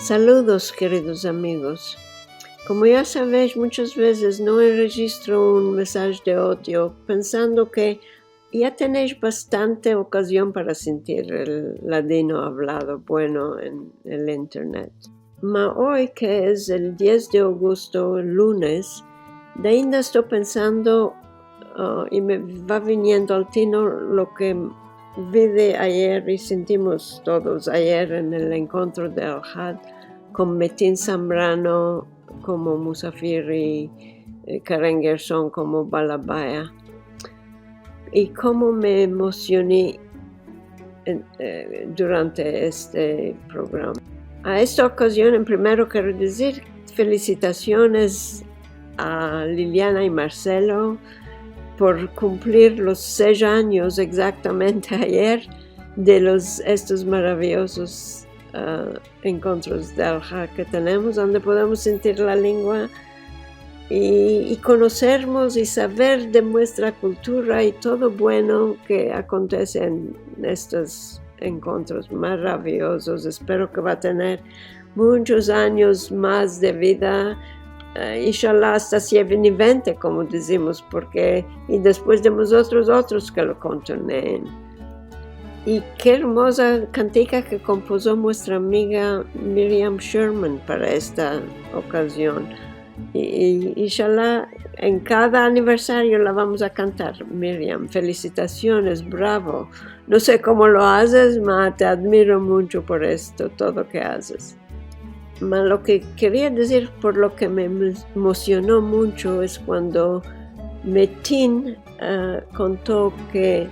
Saludos, queridos amigos. Como ya sabéis, muchas veces no registro un mensaje de odio pensando que ya tenéis bastante ocasión para sentir el ladino hablado bueno en el internet. Ma hoy, que es el 10 de agosto, el lunes, de ainda estoy pensando y me va viniendo al tino lo que vi de ayer y sentimos todos ayer en el encuentro de Al-Had con Metin Zambrano como Musafir y Karen Gerson como Balabaya, y cómo me emocioné durante este programa. A esta ocasión, en primero quiero decir felicitaciones a Liliana y Marcelo por cumplir los 6 años exactamente ayer de estos maravillosos encuentros de Al-Had que tenemos, donde podemos sentir la lengua y conocernos y saber de nuestra cultura y todo bueno que acontece en estos encuentros maravillosos. Espero que va a tener muchos años más de vida, inshallah hasta 120, como decimos, porque y después de nosotros otros que lo continúen. Y qué hermosa cantica que compuso nuestra amiga Miriam Sherman para esta ocasión. Y inshallah en cada aniversario la vamos a cantar. Miriam, felicitaciones, bravo. No sé cómo lo haces, ma te admiro mucho por esto, todo que haces. Ma lo que quería decir, por lo que me emocionó mucho, es cuando Metin contó que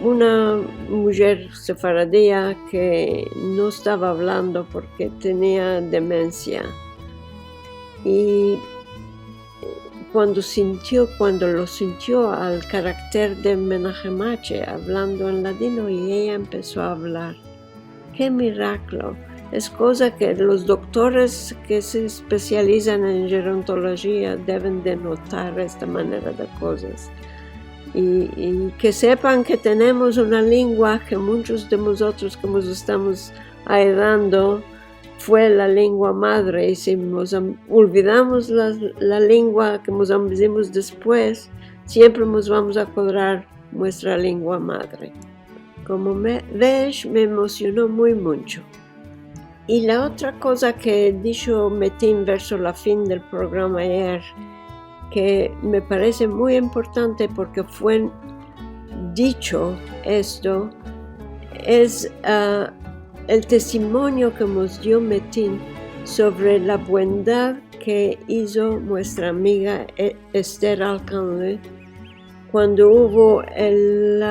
una mujer sefaradía que no estaba hablando porque tenía demencia, y cuando lo sintió al carácter de Menachem hablando en ladino, y ella empezó a hablar. ¡Qué milagro! Es cosa que los doctores que se especializan en gerontología deben de notar esta manera de cosas. Y que sepan que tenemos una lengua que muchos de nosotros que nos estamos heredando fue la lengua madre, y si nos olvidamos la lengua que nos aprendimos después, siempre nos vamos a acordar nuestra lengua madre. Como ves, me emocionó muy mucho. Y la otra cosa que dijo Metin verso la fin del programa ayer, que me parece muy importante porque fue dicho esto, es el testimonio que nos dio Metin sobre la bondad que hizo nuestra amiga Esther Alcanle cuando hubo el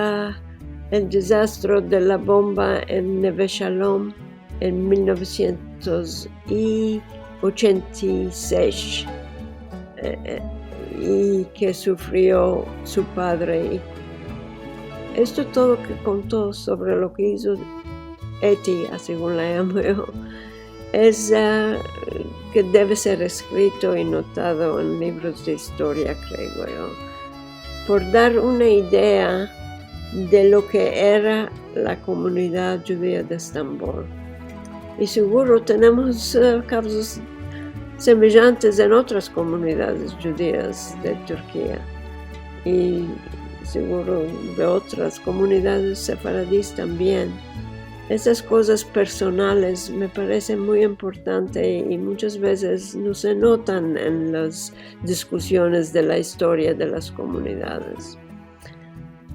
desastre de la bomba en Neve Shalom en 1986 y que sufrió su padre. Esto todo que contó sobre lo que hizo Eti, según la llamo yo, es que debe ser escrito y notado en libros de historia, creo yo, por dar una idea de lo que era la comunidad judía de Estambul. Y seguro tenemos casos semejantes en otras comunidades judías de Turquía y seguro de otras comunidades sefaradíes también. Esas cosas personales me parecen muy importantes y muchas veces no se notan en las discusiones de la historia de las comunidades.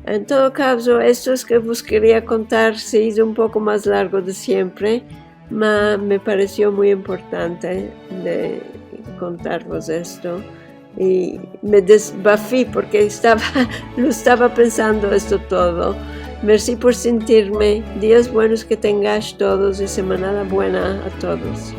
En todo caso, esto es que os quería contar. Se hizo un poco más largo de siempre, pero me pareció muy importante de contaros esto. Y me desbafí porque lo estaba pensando esto todo. Merci por sentirme. Días buenos que tengáis todos y semana buena a todos.